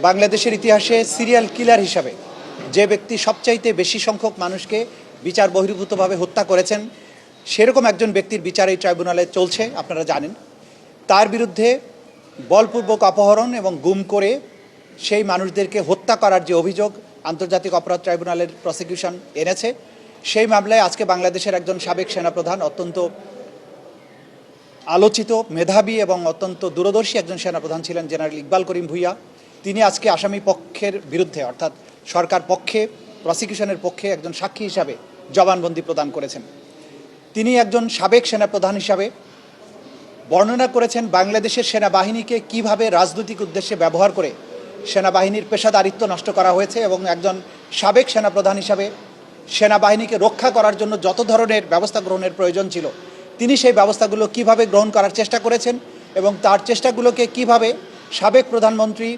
বাংলাদেশের ইতিহাসে serial killer হিসাবে যে ব্যক্তি সবচাইতে বেশি সংখ্যক মানুষকে বিচার বহির্ভূতভাবে হত্যা করেছেন, সেরকম একজন ব্যক্তির বিচার এই ট্রাইব্যুনালে চলছে, আপনারা জানেন। তার বিরুদ্ধে বলপূর্বক অপহরণ এবং গুম করে সেই মানুষদেরকে হত্যা করার যে অভিযোগ আন্তর্জাতিক অপরাধ ট্রাইব্যুনালের প্রসিকিউশন এনেছে, সেই মামলায় আজকে বাংলাদেশের একজন সাবেক সেনাপ্রধান, অত্যন্ত আলোচিত, মেধাবী এবং অত্যন্ত দূরদর্শী একজন সেনাপ্রধান ছিলেন জেনারেল ইকবাল করিম ভূঁইয়া, তিনি আজকে আসামি পক্ষের বিরুদ্ধে অর্থাৎ সরকার পক্ষে, প্রসিকিউশনের পক্ষে একজন সাক্ষী হিসাবে জবানবন্দি প্রদান করেছেন। তিনি একজন সাবেক সেনাপ্রধান হিসাবে বর্ণনা করেছেন বাংলাদেশের সেনাবাহিনীকে কিভাবে রাজনৈতিক উদ্দেশ্যে ব্যবহার করে সেনাবাহিনীর পেশাদারিত্ব নষ্ট করা হয়েছে, এবং একজন সাবেক সেনাপ্রধান হিসাবে সেনাবাহিনীকে রক্ষা করার জন্য যত ধরনের ব্যবস্থা গ্রহণের প্রয়োজন ছিল তিনি সেই ব্যবস্থাগুলো কিভাবে গ্রহণ করার চেষ্টা করেছেন, এবং তার চেষ্টাগুলোকে কিভাবে সাবেক প্রধানমন্ত্রী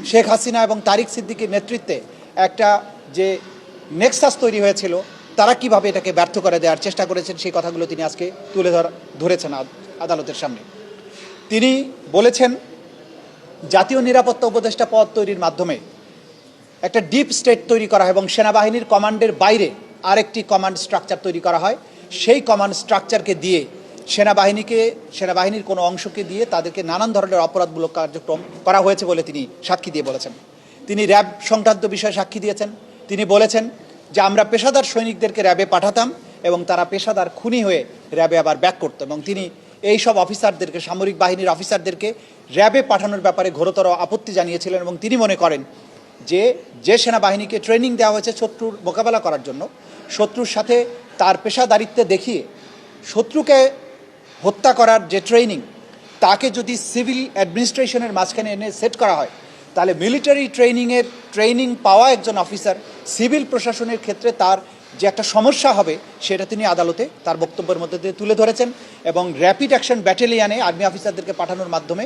শেখ হাসিনা এবং তারিক সিদ্দিকীর নেতৃত্বে একটা যে নেক্সাস তৈরি হয়েছিল তারা কিভাবে এটাকে ব্যর্থ করে দেওয়ার চেষ্টা করেছেন, সেই কথাগুলো তিনি আজকে তুলে ধরেছেন আদালতের সামনে। তিনি বলেছেন জাতীয় নিরাপত্তা উপদেষ্টা পদ তৈরির মাধ্যমে একটা ডিপ স্টেট তৈরি করা হয় এবং সেনাবাহিনীর কমান্ডের বাইরে আরেকটি কমান্ড স্ট্রাকচার তৈরি করা হয়। সেই কমান্ড স্ট্রাকচারকে দিয়ে সেনাবাহিনীর কোনো অংশকে দিয়ে তাদেরকে নানান ধরনের অপরাধমূলক কার্যক্রম করা হয়েছে বলে তিনি সাক্ষী দিয়ে বলেছেন। তিনি র্যাব সংক্রান্ত বিষয়ে সাক্ষী দিয়েছেন। তিনি বলেছেন যে আমরা পেশাদার সৈনিকদেরকে র্যাবে পাঠাতাম এবং তারা পেশাদার খুনি হয়ে র্যাবে আবার ব্যাক করত, এবং তিনি এই সব অফিসারদেরকে, সামরিক বাহিনীর অফিসারদেরকে র্যাবে পাঠানোর ব্যাপারে ঘোরতর আপত্তি জানিয়েছিলেন, এবং তিনি মনে করেন যে সেনাবাহিনীকে ট্রেনিং দেওয়া হয়েছে শত্রুর মোকাবেলা করার জন্য, শত্রুর সাথে তার পেশাদারিত্বে দেখিয়ে শত্রুকে হত্যা করার যে ট্রেনিং, তাকে যদি সিভিল অ্যাডমিনিস্ট্রেশনের মাঝখানে এনে সেট করা হয়, তাহলে মিলিটারি ট্রেনিং পাওয়া একজন অফিসার সিভিল প্রশাসনের ক্ষেত্রে তার যে একটা সমস্যা হবে সেটা তিনি আদালতে তার বক্তব্যের মধ্যে দিয়ে তুলে ধরেছেন, এবং র্যাপিড অ্যাকশন ব্যাটালিয়ানে আর্মি অফিসারদেরকে পাঠানোর মাধ্যমে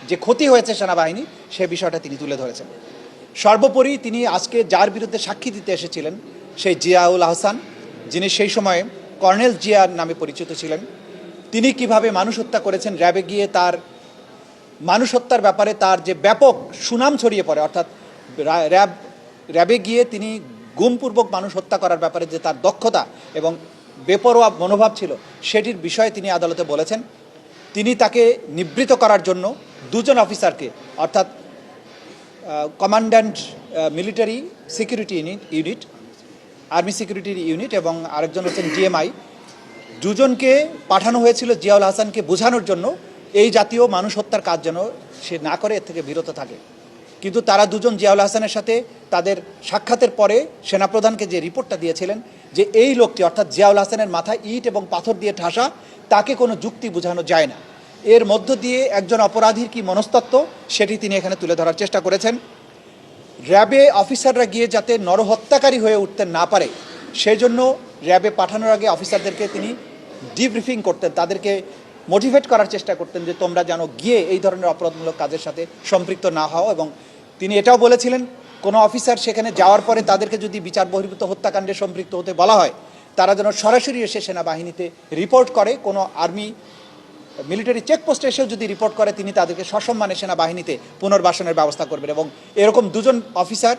যে ক্ষতি হয়েছে সেনাবাহিনী, সে বিষয়টা তিনি তুলে ধরেছেন। সর্বোপরি তিনি আজকে যার বিরুদ্ধে সাক্ষী দিতে এসেছিলেন সেই জিয়াউল আহসান, যিনি সেই সময়ে কর্নেল জিয়ার নামে পরিচিত ছিলেন, তিনি কিভাবে মানুষ হত্যা করেছেন, র্যাবে গিয়ে তার মানুষ হত্যার ব্যাপারে তার যে ব্যাপক সুনাম ছড়িয়ে পড়ে, অর্থাৎ র্যাবে গিয়ে তিনি গুমপূর্বক মানুষ হত্যা করার ব্যাপারে যে তার দক্ষতা এবং বেপরোয়া মনোভাব ছিল, সেটির বিষয়ে তিনি আদালতে বলেছেন। তিনি তাকে নিবৃত্ত করার জন্য দুজন অফিসারকে, অর্থাৎ commandant military security unit, army security unit, এবং আরেকজন হচ্ছেন জিএমআই, দুজনকে পাঠানো হয়েছিল জিয়াউল হাসানকে বোঝানোর জন্য এই জাতীয় মানুষ হত্যার কাজ যেন সে না করে, এর থেকে বিরত থাকে। কিন্তু তারা দুজন জিয়াউল হাসানের সাথে তাদের সাক্ষাতের পরে সেনাপ্রধানকে যে রিপোর্টটা দিয়েছিলেন যে এই লোকটি, অর্থাৎ জিয়াউল হাসানের মাথায় ইট এবং পাথর দিয়ে ঠাসা, তাকে কোনো যুক্তি বোঝানো যায় না, এর মধ্য দিয়ে একজন অপরাধীর কি মনস্তত্ত্ব সেটি তিনি এখানে তুলে ধরার চেষ্টা করেছেন। র্যাবে অফিসাররা গিয়ে যাতে নরহত্যাকারী হয়ে উঠতে না পারে সেই জন্য র্যাবে পাঠানোর আগে অফিসারদেরকে তিনি ডিব্রিফিং করতেন, তাদেরকে মোটিভেট করার চেষ্টা করতেন যে তোমরা যেন গিয়ে এই ধরনের অপরাধমূলক কাজের সাথে সম্পৃক্ত না হও। এবং তিনি এটাও বলেছিলেন কোনো অফিসার সেখানে যাওয়ার পরে তাদেরকে যদি বিচার বহির্ভূত হত্যাকাণ্ডে সম্পৃক্ত হতে বলা হয়, তারা যেন সরাসরি এসে সেনাবাহিনীতে রিপোর্ট করে, কোনো আর্মি মিলিটারি চেকপোস্টে এসেও যদি রিপোর্ট করে তিনি তাদেরকে সসম্মানে সেনাবাহিনীতে পুনর্বাসনের ব্যবস্থা করবেন। এবং এরকম দুজন অফিসার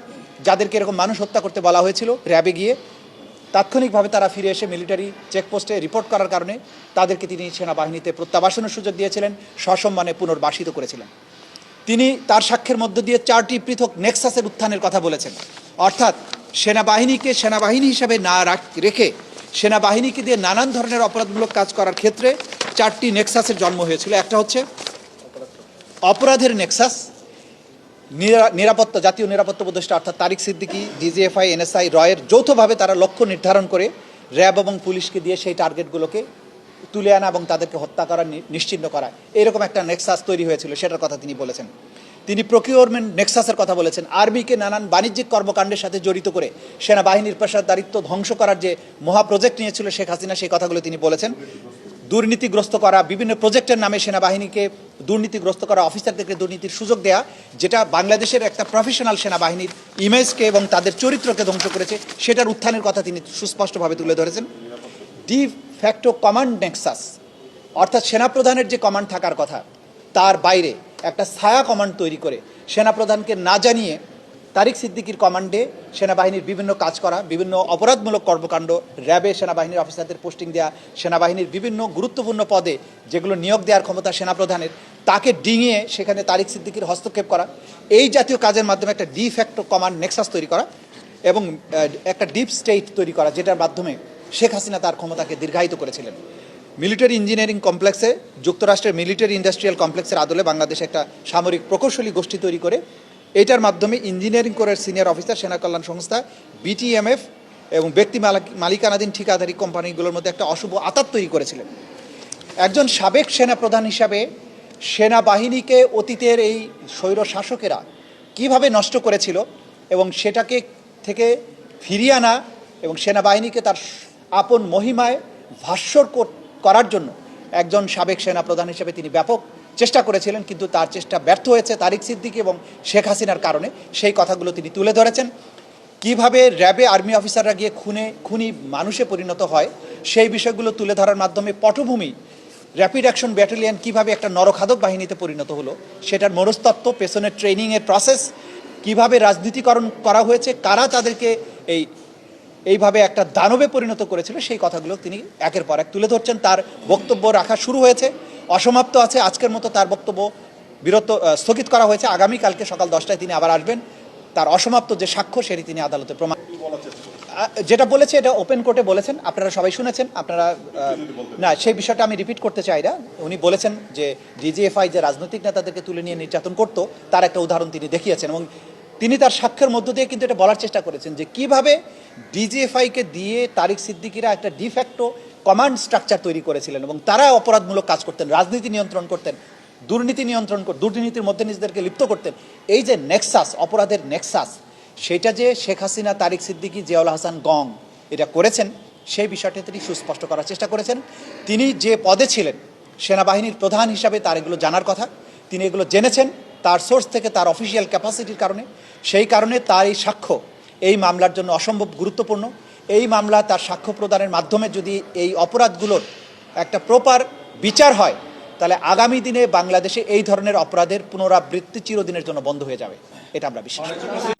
যাদেরকে এরকম মানুষ হত্যা করতে বলা হয়েছিল র্যাবে গিয়ে, তাৎক্ষণিকভাবে তারা ফিরে এসে মিলিটারি চেকপোস্টে রিপোর্ট করার কারণে তাদেরকে তিনি সেনাবাহিনীতে প্রত্যাবাসনের সুযোগ দিয়েছিলেন, সসম্মানে পুনর্বাসিত করেছিলেন। তিনি তার সাক্ষ্যের মধ্য দিয়ে 4টি পৃথক নেক্সাসের উত্থানের কথা বলেছেন, অর্থাৎ সেনাবাহিনীকে সেনাবাহিনী হিসাবে না রেখে সেনাবাহিনীকে দিয়ে নানান ধরনের অপরাধমূলক কাজ করার ক্ষেত্রে 4টি নেক্সাসের জন্ম হয়েছিল। একটা হচ্ছে অপরাধের নেক্সাস, জাতীয় নিরাপত্তা উপদেষ্টা অর্থাৎ তারিক সিদ্দিকী, ডিজিএফআই, এনএসআই, রয়ের যৌথভাবে তারা লক্ষ্য নির্ধারণ করে র্যাব এবং পুলিশকে দিয়ে সেই টার্গেটগুলোকে তুলে আনা এবং তাদেরকে হত্যা করা, নিশ্চিহ্ন করা, এরকম একটা নেক্সাস তৈরি হয়েছিল, সেটার কথা তিনি বলেছেন। তিনি প্রকিউরমেন্ট নেক্সাসের কথা বলেছেন, আর্মিকে নানান বাণিজ্যিক কর্মকাণ্ডের সাথে জড়িত করে সেনাবাহিনীর পেশাদারিত্ব ধ্বংস করার যে মহা প্রজেক্ট নিয়েছিল শেখ হাসিনা, সেই কথাগুলো তিনি বলেছেন। দুর্নীতিগ্রস্ত করা, বিভিন্ন প্রজেক্টের নামে সেনাবাহিনীকে দুর্নীতিগ্রস্ত করা, অফিসারদেরকে দুর্নীতির সুযোগ দেয়া, যেটা বাংলাদেশের একটা প্রফেশনাল সেনাবাহিনীর ইমেজকে এবং তাদের চরিত্রকে ধ্বংস করেছে, সেটার উত্থানের কথা তিনি সুস্পষ্টভাবে তুলে ধরেছেন। ডি ফ্যাক্টো কমান্ড নেক্সাস, অর্থাৎ সেনাপ্রধানের যে কমান্ড থাকার কথা তার বাইরে একটা ছায়া কমান্ড তৈরি করে সেনাপ্রধানকে না জানিয়ে তারিক সিদ্দিকীর কমান্ডে সেনাবাহিনীর বিভিন্ন কাজ করা, বিভিন্ন অপরাধমূলক কর্মকাণ্ড, র্যাবে সেনাবাহিনীর অফিসারদের পোস্টিং দেওয়া, সেনাবাহিনীর বিভিন্ন গুরুত্বপূর্ণ পদে যেগুলো নিয়োগ দেওয়ার ক্ষমতা সেনাপ্রধানের, তাকে ডিঙিয়ে সেখানে তারিক সিদ্দিকীর হস্তক্ষেপ করা, এই জাতীয় কাজের মাধ্যমে একটা ডি ফ্যাক্টো কমান্ড নেক্সাস তৈরি করা এবং একটা ডিপ স্টেট তৈরি করা, যেটার মাধ্যমে শেখ হাসিনা তার ক্ষমতাকে দীর্ঘায়িত করেছিলেন। মিলিটারি ইঞ্জিনিয়ারিং কমপ্লেক্সে, যুক্তরাষ্ট্রের মিলিটারি ইন্ডাস্ট্রিয়াল কমপ্লেক্সের আদলে বাংলাদেশে একটা সামরিক প্রকৌশলী গোষ্ঠী তৈরি করে এটার মাধ্যমে ইঞ্জিনিয়ারিং কোরের সিনিয়র অফিসার, সেনা কল্যাণ সংস্থা, বিটিএমএফ এবং ব্যক্তি মালিকানাধীন ঠিকাদারি কোম্পানিগুলোর মধ্যে একটা অশুভ আঁতাত তৈরি করেছিলেন। একজন সাবেক সেনাপ্রধান হিসাবে সেনাবাহিনীকে অতীতের এই স্বৈর শাসকেরা কীভাবে নষ্ট করেছিল এবং সেটাকে থেকে ফিরিয়ে আনা এবং সেনাবাহিনীকে তার আপন মহিমায় ভাস্বর করার জন্য একজন সাবেক সেনাপ্রধান হিসেবে তিনি ব্যাপক চেষ্টা করেছিলেন, কিন্তু তার চেষ্টা ব্যর্থ হয়েছে তারিক সিদ্দিকী এবং শেখ হাসিনার কারণে। সেই কথাগুলো তিনি তুলে ধরেছেন। কিভাবে র্যাবে আর্মি অফিসাররা গিয়ে খুনি মানুষে পরিণত হয় সেই বিষয়গুলো তুলে ধরার মাধ্যমে পটভূমি র্যাপিড অ্যাকশন ব্যাটালিয়ন কিভাবে একটা নরখাদক বাহিনীতে পরিণত হলো সেটার মনস্তত্ত্ব, পেছনের ট্রেনিংয়ের প্রসেস, কিভাবে রাজনীতিকরণ করা হয়েছে, কারা তাদেরকে এইভাবে একটা দানবে পরিণত করেছিল, সেই কথাগুলো তিনি একের পর এক তুলে ধরছেন। তার বক্তব্য রাখা শুরু হয়েছে, অসমাপ্ত আছে। আজকের মতো তার বক্তব্য স্থগিত করা হয়েছে। আগামীকালকে সকাল 10টায় তিনি আবার আসবেন। তার অসমাপ্ত যে সাক্ষ্য সেটি তিনি আদালতে প্রমাণ, যেটা বলেছে এটা ওপেন কোর্টে বলেছেন, আপনারা সবাই শুনেছেন। আপনারা না, সেই বিষয়টা আমি রিপিট করতে চাই না। উনি বলেছেন যে ডিজিএফআই যে রাজনৈতিক নেতাদেরকে তুলে নিয়ে নির্যাতন করত তার একটা উদাহরণ তিনি দেখিয়েছেন এবং তিনি তার সাক্ষ্যের মধ্য দিয়ে কিন্তু এটা বলার চেষ্টা করেছেন যে কিভাবে ডিজিএফআইকে দিয়ে তারিক সিদ্দিকীরা একটা ডিফ্যাক্টো কমান্ড স্ট্রাকচার তৈরি করেছিলেন এবং তারা অপরাধমূলক কাজ করতেন, রাজনীতি নিয়ন্ত্রণ করতেন, দুর্নীতির মধ্যে নিজেদেরকে লিপ্ত করতেন। এই যে নেক্সাস, অপরাধের নেক্সাস, সেটা যে শেখ হাসিনা, তারিক সিদ্দিকী, জিয়াউল হাসান গং এটা করেছেন সেই বিষয়টা তিনি সুস্পষ্ট করার চেষ্টা করেছেন। তিনি যে পদে ছিলেন সেনাবাহিনীর প্রধান হিসাবে তার এগুলো জানার কথা, তিনি এগুলো জেনেছেন তার সোর্স থেকে, তার অফিসিয়াল ক্যাপাসিটির কারণে। সেই কারণে তার এই সাক্ষ্য এই মামলার জন্য অসম্ভব গুরুত্বপূর্ণ। এই মামলা তার সাক্ষ্য প্রদানের মাধ্যমে যদি এই অপরাধগুলোর একটা প্রপার বিচার হয় তাহলে আগামী দিনে বাংলাদেশে এই ধরনের অপরাধের পুনরাবৃত্তি চিরদিনের জন্য বন্ধ হয়ে যাবে, এটা আমরা বিশ্বাস করি।